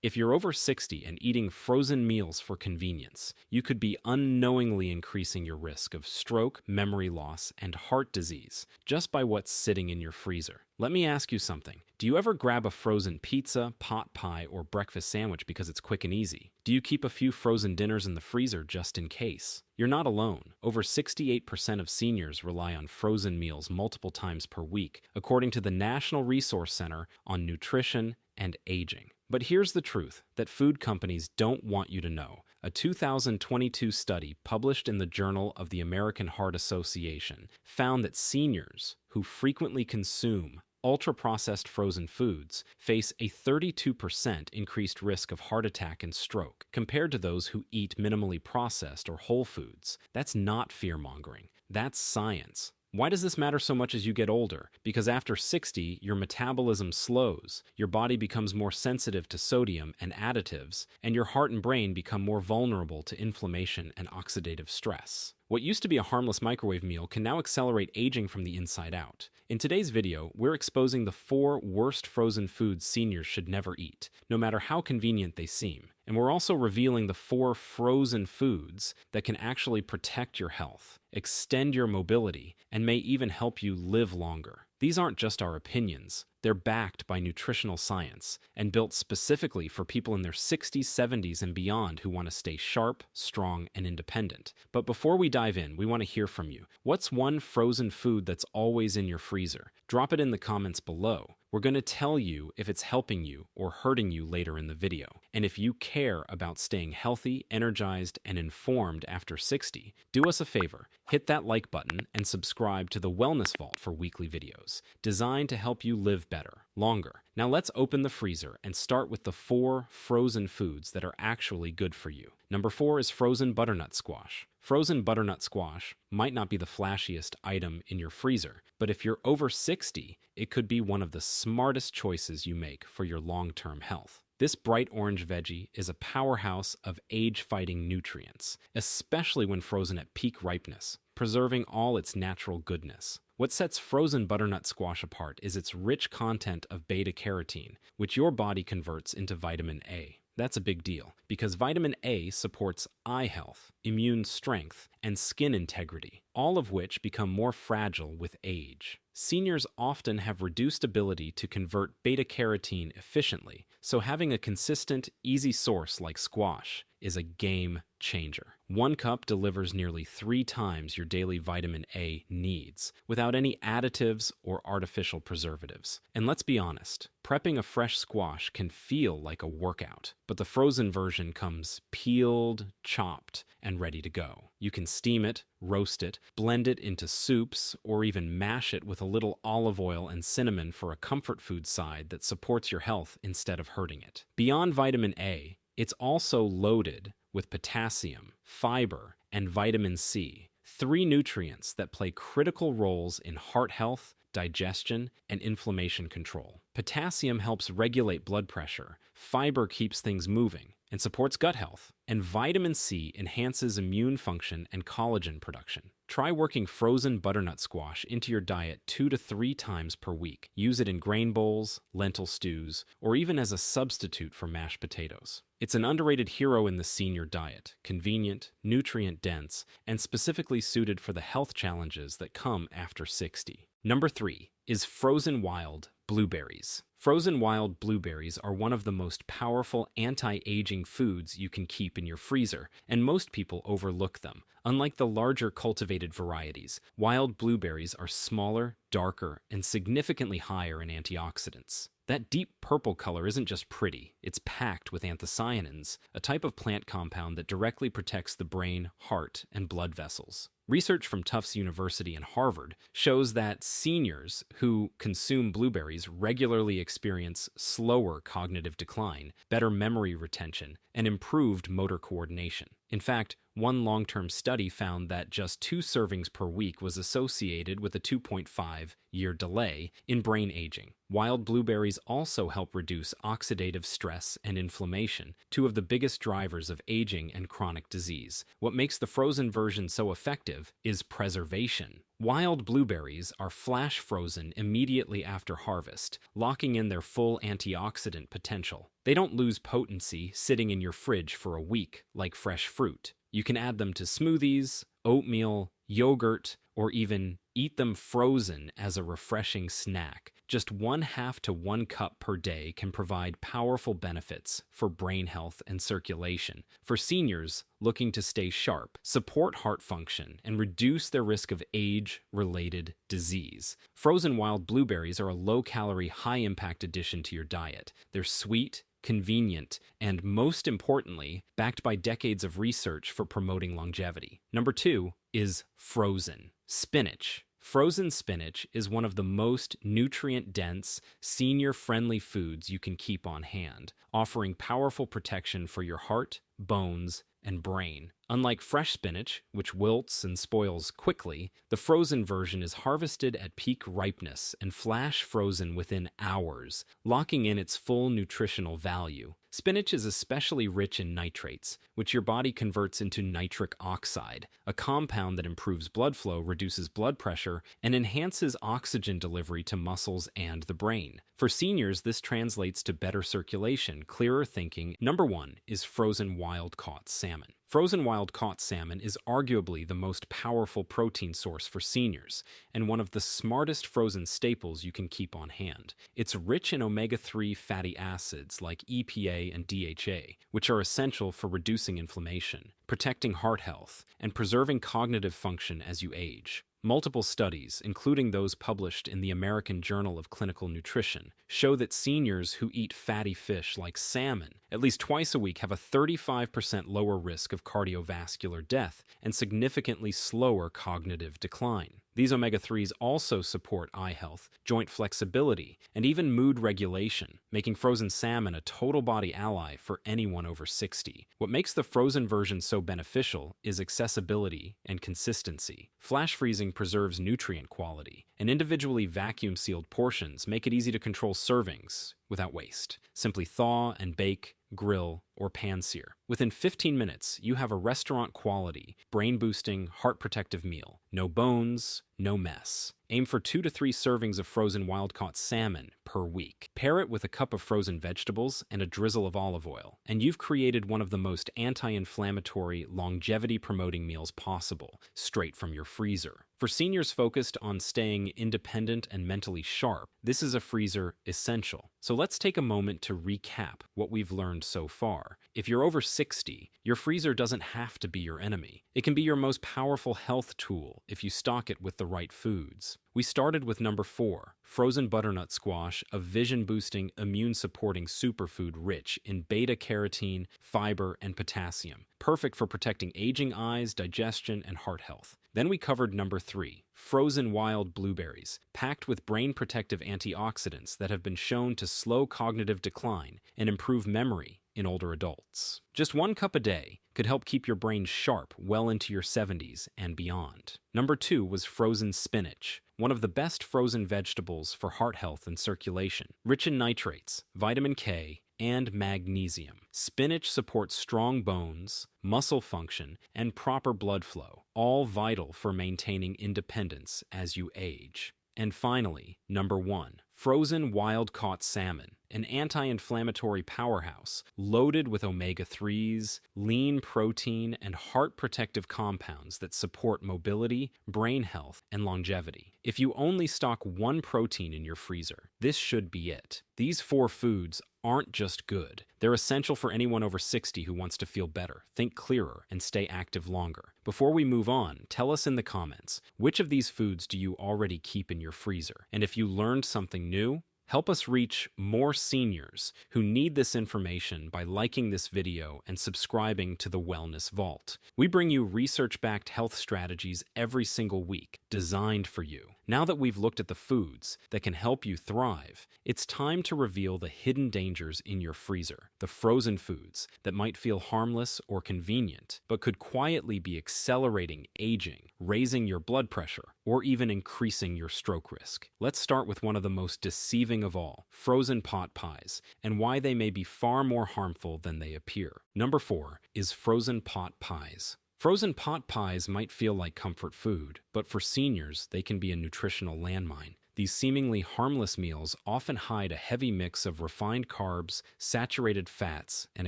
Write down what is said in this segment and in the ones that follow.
If you're over 60 and eating frozen meals for convenience, you could be unknowingly increasing your risk of stroke, memory loss, and heart disease just by what's sitting in your freezer. Let me ask you something. Do you ever grab a frozen pizza, pot pie, or breakfast sandwich because it's quick and easy? Do you keep a few frozen dinners in the freezer just in case? You're not alone. Over 68% of seniors rely on frozen meals multiple times per week, according to the National Resource Center on Nutrition and Aging. But here's the truth that food companies don't want you to know. A 2022 study published in the Journal of the American Heart Association found that seniors who frequently consume ultra-processed frozen foods face a 32% increased risk of heart attack and stroke compared to those who eat minimally processed or whole foods. That's not fear-mongering. That's science. Why does this matter so much as you get older? Because after 60, your metabolism slows, your body becomes more sensitive to sodium and additives, and your heart and brain become more vulnerable to inflammation and oxidative stress. What used to be a harmless microwave meal can now accelerate aging from the inside out. In today's video, we're exposing the 4 worst frozen foods seniors should never eat, no matter how convenient they seem. And we're also revealing the 4 frozen foods that can actually protect your health, extend your mobility, and may even help you live longer. These aren't just our opinions. They're backed by nutritional science and built specifically for people in their 60s, 70s, and beyond who want to stay sharp, strong, and independent. But before we dive in, we want to hear from you. What's one frozen food that's always in your freezer? Drop it in the comments below. We're going to tell you if it's helping you or hurting you later in the video. And if you care about staying healthy, energized, and informed after 60, do us a favor, hit that like button and subscribe to the Wellness Vault for weekly videos, designed to help you live better, longer. Now let's open the freezer and start with the 4 frozen foods that are actually good for you. Number 4 is frozen butternut squash. Frozen butternut squash might not be the flashiest item in your freezer, but if you're over 60, it could be one of the smartest choices you make for your long-term health. This bright orange veggie is a powerhouse of age-fighting nutrients, especially when frozen at peak ripeness, preserving all its natural goodness. What sets frozen butternut squash apart is its rich content of beta-carotene, which your body converts into vitamin A. That's a big deal, because vitamin A supports eye health, immune strength, and skin integrity, all of which become more fragile with age. Seniors often have reduced ability to convert beta-carotene efficiently, so having a consistent, easy source like squash is a game changer. 1 cup delivers nearly 3 times your daily vitamin A needs, without any additives or artificial preservatives. And let's be honest, prepping a fresh squash can feel like a workout, but the frozen version comes peeled, chopped, and ready to go. You can steam it, roast it, blend it into soups, or even mash it with a little olive oil and cinnamon for a comfort food side that supports your health instead of hurting it. Beyond vitamin A, it's also loaded with potassium, fiber, and vitamin C, 3 nutrients that play critical roles in heart health, digestion, and inflammation control. Potassium helps regulate blood pressure, fiber keeps things moving, and supports gut health, and vitamin C enhances immune function and collagen production. Try working frozen butternut squash into your diet 2 to 3 times per week. Use it in grain bowls, lentil stews, or even as a substitute for mashed potatoes. It's an underrated hero in the senior diet, convenient, nutrient-dense, and specifically suited for the health challenges that come after 60. Number 3 is frozen wild blueberries. Frozen wild blueberries are one of the most powerful anti-aging foods you can keep in your freezer, and most people overlook them. Unlike the larger cultivated varieties, wild blueberries are smaller, darker, and significantly higher in antioxidants. That deep purple color isn't just pretty, it's packed with anthocyanins, a type of plant compound that directly protects the brain, heart, and blood vessels. Research from Tufts University and Harvard shows that seniors who consume blueberries regularly experience slower cognitive decline, better memory retention, and improved motor coordination. In fact, One long-term study found that just 2 servings per week was associated with a 2.5-year delay in brain aging. Wild blueberries also help reduce oxidative stress and inflammation, two of the biggest drivers of aging and chronic disease. What makes the frozen version so effective is preservation. Wild blueberries are flash frozen immediately after harvest, locking in their full antioxidant potential. They don't lose potency sitting in your fridge for a week like fresh fruit. You can add them to smoothies, oatmeal, yogurt, or even eat them frozen as a refreshing snack. Just 1/2 to 1 cup per day can provide powerful benefits for brain health and circulation. For seniors looking to stay sharp, support heart function, and reduce their risk of age-related disease, frozen wild blueberries are a low-calorie, high-impact addition to your diet. They're sweet, convenient, and most importantly, backed by decades of research for promoting longevity. Number 2 is frozen spinach. Frozen spinach is one of the most nutrient-dense, senior-friendly foods you can keep on hand, offering powerful protection for your heart, bones, and brain. Unlike fresh spinach, which wilts and spoils quickly, the frozen version is harvested at peak ripeness and flash frozen within hours, locking in its full nutritional value. Spinach is especially rich in nitrates, which your body converts into nitric oxide, a compound that improves blood flow, reduces blood pressure, and enhances oxygen delivery to muscles and the brain. For seniors, this translates to better circulation, clearer thinking. Number 1 is frozen wild-caught salmon. Frozen wild-caught salmon is arguably the most powerful protein source for seniors, and one of the smartest frozen staples you can keep on hand. It's rich in omega-3 fatty acids like EPA and DHA, which are essential for reducing inflammation, protecting heart health, and preserving cognitive function as you age. Multiple studies, including those published in the American Journal of Clinical Nutrition, show that seniors who eat fatty fish like salmon at least twice a week have a 35% lower risk of cardiovascular death and significantly slower cognitive decline. These omega-3s also support eye health, joint flexibility, and even mood regulation, making frozen salmon a total body ally for anyone over 60. What makes the frozen version so beneficial is accessibility and consistency. Flash freezing preserves nutrient quality, and individually vacuum-sealed portions make it easy to control servings without waste. Simply thaw and bake, grill, or pan-sear. Within 15 minutes, you have a restaurant-quality, brain-boosting, heart-protective meal. No bones, no mess. Aim for 2 to 3 servings of frozen wild-caught salmon per week. Pair it with a cup of frozen vegetables and a drizzle of olive oil, and you've created one of the most anti-inflammatory, longevity-promoting meals possible, straight from your freezer. For seniors focused on staying independent and mentally sharp, this is a freezer essential. So let's take a moment to recap what we've learned so far. If you're over 60, your freezer doesn't have to be your enemy. It can be your most powerful health tool if you stock it with the right foods. We started with number 4, frozen butternut squash, a vision-boosting, immune-supporting superfood rich in beta-carotene, fiber, and potassium, perfect for protecting aging eyes, digestion, and heart health. Then we covered number 3, frozen wild blueberries, packed with brain-protective antioxidants that have been shown to slow cognitive decline and improve memory in older adults. Just 1 cup a day could help keep your brain sharp well into your 70s and beyond. Number 2 was frozen spinach, one of the best frozen vegetables for heart health and circulation. Rich in nitrates, vitamin K, and magnesium, spinach supports strong bones, muscle function, and proper blood flow, all vital for maintaining independence as you age. And finally, number 1, frozen wild-caught salmon, an anti-inflammatory powerhouse loaded with omega-3s, lean protein, and heart-protective compounds that support mobility, brain health, and longevity. If you only stock 1 protein in your freezer, this should be it. These 4 foods aren't just good. They're essential for anyone over 60 who wants to feel better, think clearer, and stay active longer. Before we move on, tell us in the comments, which of these foods do you already keep in your freezer? And if you learned something new, help us reach more seniors who need this information by liking this video and subscribing to the Wellness Vault. We bring you research-backed health strategies every single week, designed for you. Now that we've looked at the foods that can help you thrive, it's time to reveal the hidden dangers in your freezer, the frozen foods that might feel harmless or convenient, but could quietly be accelerating aging, raising your blood pressure, or even increasing your stroke risk. Let's start with one of the most deceiving of all, frozen pot pies, and why they may be far more harmful than they appear. Number 4 is frozen pot pies. Frozen pot pies might feel like comfort food, but for seniors, they can be a nutritional landmine. These seemingly harmless meals often hide a heavy mix of refined carbs, saturated fats, and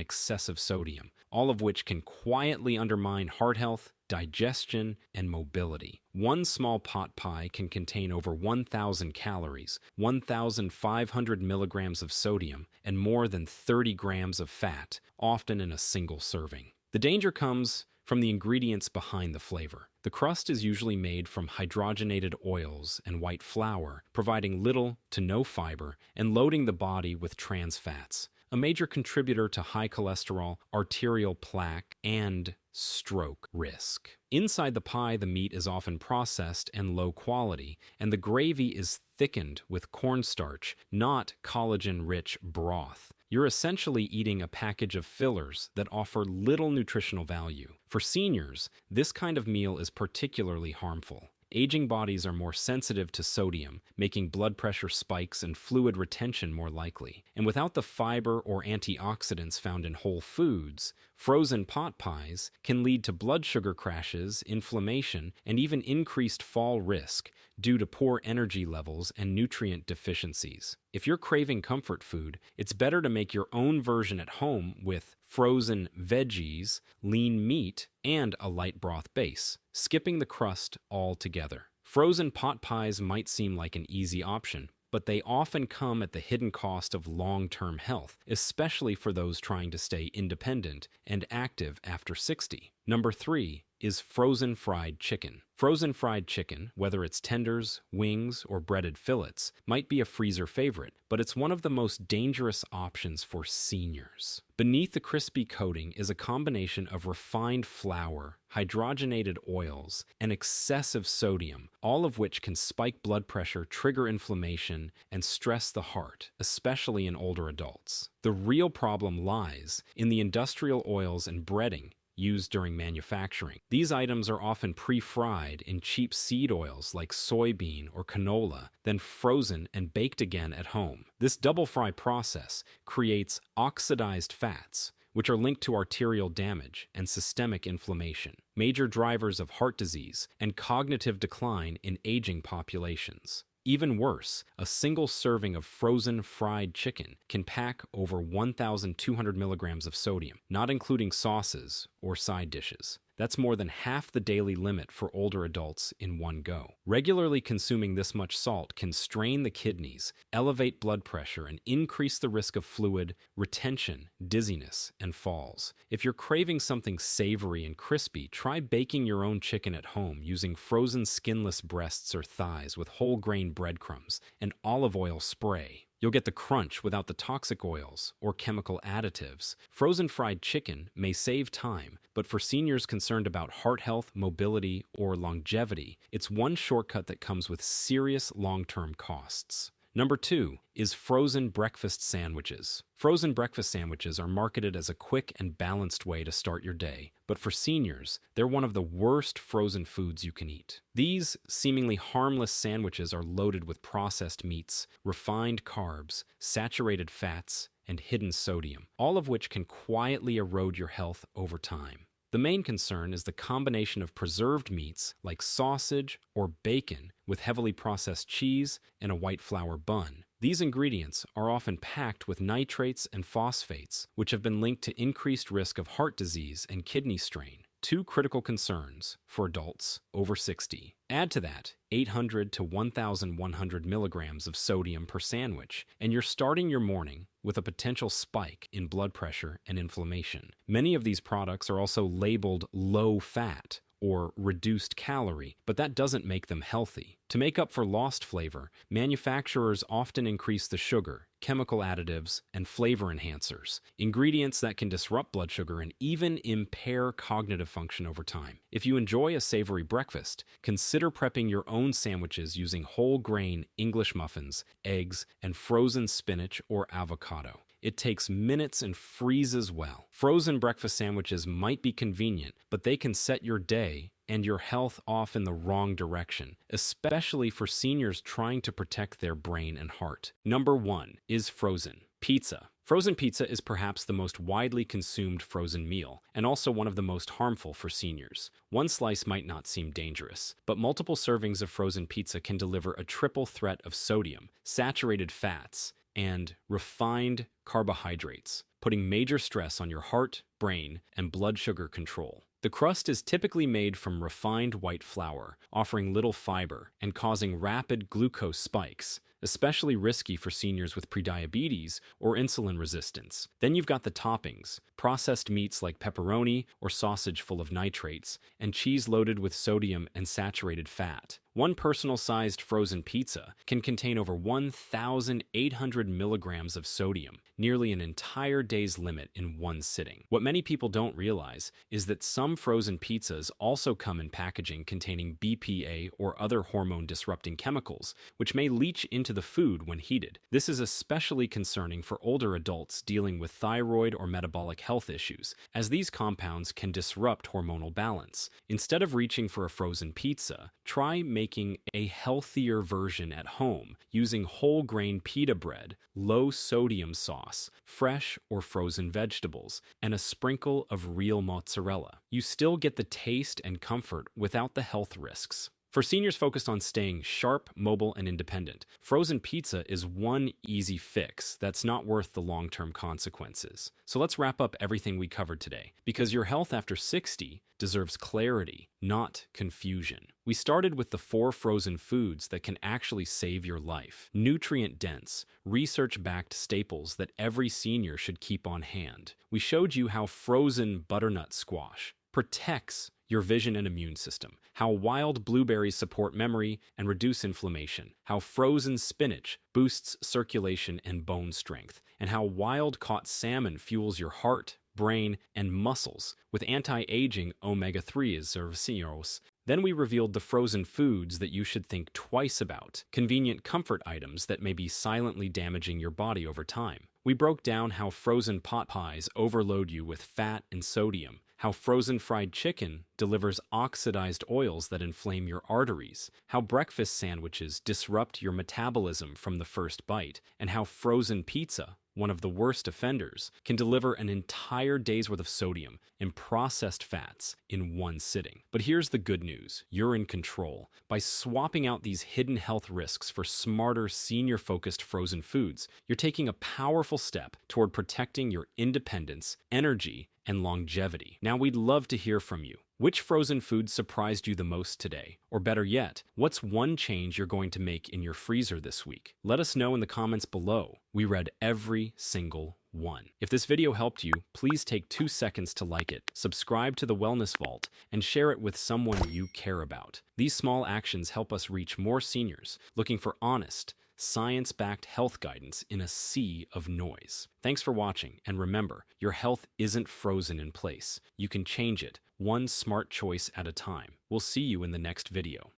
excessive sodium, all of which can quietly undermine heart health, digestion, and mobility. One small pot pie can contain over 1,000 calories, 1,500 milligrams of sodium, and more than 30 grams of fat, often in a single serving. The danger comes from the ingredients behind the flavor. The crust is usually made from hydrogenated oils and white flour, providing little to no fiber and loading the body with trans fats, a major contributor to high cholesterol, arterial plaque, and stroke risk. Inside the pie, the meat is often processed and low quality, and the gravy is thickened with cornstarch, not collagen-rich broth. You're essentially eating a package of fillers that offer little nutritional value. For seniors, this kind of meal is particularly harmful. Aging bodies are more sensitive to sodium, making blood pressure spikes and fluid retention more likely. And without the fiber or antioxidants found in whole foods, frozen pot pies can lead to blood sugar crashes, inflammation, and even increased fall risk due to poor energy levels and nutrient deficiencies. If you're craving comfort food, it's better to make your own version at home with frozen veggies, lean meat, and a light broth base, skipping the crust altogether. Frozen pot pies might seem like an easy option, but they often come at the hidden cost of long-term health, especially for those trying to stay independent and active after 60. Number 3 is frozen fried chicken. Frozen fried chicken, whether it's tenders, wings, or breaded fillets, might be a freezer favorite, but it's one of the most dangerous options for seniors. Beneath the crispy coating is a combination of refined flour, hydrogenated oils, and excessive sodium, all of which can spike blood pressure, trigger inflammation, and stress the heart, especially in older adults. The real problem lies in the industrial oils and breading used during manufacturing. These items are often pre-fried in cheap seed oils like soybean or canola, then frozen and baked again at home. This double fry process creates oxidized fats, which are linked to arterial damage and systemic inflammation, major drivers of heart disease and cognitive decline in aging populations. Even worse, a single serving of frozen fried chicken can pack over 1,200 milligrams of sodium, not including sauces or side dishes. That's more than half the daily limit for older adults in one go. Regularly consuming this much salt can strain the kidneys, elevate blood pressure, and increase the risk of fluid retention, dizziness, and falls. If you're craving something savory and crispy, try baking your own chicken at home using frozen skinless breasts or thighs with whole grain breadcrumbs and olive oil spray. You'll get the crunch without the toxic oils or chemical additives. Frozen fried chicken may save time, but for seniors concerned about heart health, mobility, or longevity, it's one shortcut that comes with serious long-term costs. Number 2 is frozen breakfast sandwiches. Frozen breakfast sandwiches are marketed as a quick and balanced way to start your day, but for seniors, they're one of the worst frozen foods you can eat. These seemingly harmless sandwiches are loaded with processed meats, refined carbs, saturated fats, and hidden sodium, all of which can quietly erode your health over time. The main concern is the combination of preserved meats like sausage or bacon with heavily processed cheese and a white flour bun. These ingredients are often packed with nitrates and phosphates, which have been linked to increased risk of heart disease and kidney strain. Two critical concerns for adults over 60. Add to that 800 to 1,100 milligrams of sodium per sandwich, and you're starting your morning with a potential spike in blood pressure and inflammation. Many of these products are also labeled low fat or reduced calorie, but that doesn't make them healthy. To make up for lost flavor, manufacturers often increase the sugar, chemical additives, and flavor enhancers, ingredients that can disrupt blood sugar and even impair cognitive function over time. If you enjoy a savory breakfast, consider prepping your own sandwiches using whole grain English muffins, eggs, and frozen spinach or avocado. It takes minutes and freezes well. Frozen breakfast sandwiches might be convenient, but they can set your day and your health off in the wrong direction, especially for seniors trying to protect their brain and heart. Number 1 is frozen pizza. Frozen pizza is perhaps the most widely consumed frozen meal, and also one of the most harmful for seniors. One slice might not seem dangerous, but multiple servings of frozen pizza can deliver a triple threat of sodium, saturated fats, and refined carbohydrates, putting major stress on your heart, brain, and blood sugar control. The crust is typically made from refined white flour, offering little fiber and causing rapid glucose spikes, especially risky for seniors with prediabetes or insulin resistance. Then you've got the toppings, processed meats like pepperoni or sausage full of nitrates, and cheese loaded with sodium and saturated fat. One personal-sized frozen pizza can contain over 1,800 milligrams of sodium, nearly an entire day's limit in one sitting. What many people don't realize is that some frozen pizzas also come in packaging containing BPA or other hormone-disrupting chemicals, which may leach into the food when heated. This is especially concerning for older adults dealing with thyroid or metabolic health issues, as these compounds can disrupt hormonal balance. Instead of reaching for a frozen pizza, try making a healthier version at home using whole grain pita bread, low sodium sauce, fresh or frozen vegetables, and a sprinkle of real mozzarella. You still get the taste and comfort without the health risks. For seniors focused on staying sharp, mobile, and independent, frozen pizza is one easy fix that's not worth the long-term consequences. So let's wrap up everything we covered today, because your health after 60 deserves clarity, not confusion. We started with the 4 frozen foods that can actually save your life. Nutrient-dense, research-backed staples that every senior should keep on hand. We showed you how frozen butternut squash protects your vision and immune system, how wild blueberries support memory and reduce inflammation, how frozen spinach boosts circulation and bone strength, and how wild-caught salmon fuels your heart, brain, and muscles with anti-aging omega-3 servicios. Then we revealed the frozen foods that you should think twice about, convenient comfort items that may be silently damaging your body over time. We broke down how frozen pot pies overload you with fat and sodium, how frozen fried chicken delivers oxidized oils that inflame your arteries, how breakfast sandwiches disrupt your metabolism from the first bite, and how frozen pizza, one of the worst offenders, can deliver an entire day's worth of sodium and processed fats in one sitting. But here's the good news. You're in control. By swapping out these hidden health risks for smarter, senior-focused frozen foods, you're taking a powerful step toward protecting your independence, energy, and longevity. Now, we'd love to hear from you. Which frozen food surprised you the most today? Or better yet, what's one change you're going to make in your freezer this week? Let us know in the comments below. We read every single one. If this video helped you, please take 2 seconds to like it, subscribe to the Wellness Vault, and share it with someone you care about. These small actions help us reach more seniors looking for honest, science-backed health guidance in a sea of noise. Thanks for watching, and remember, your health isn't frozen in place. You can change it, one smart choice at a time. We'll see you in the next video.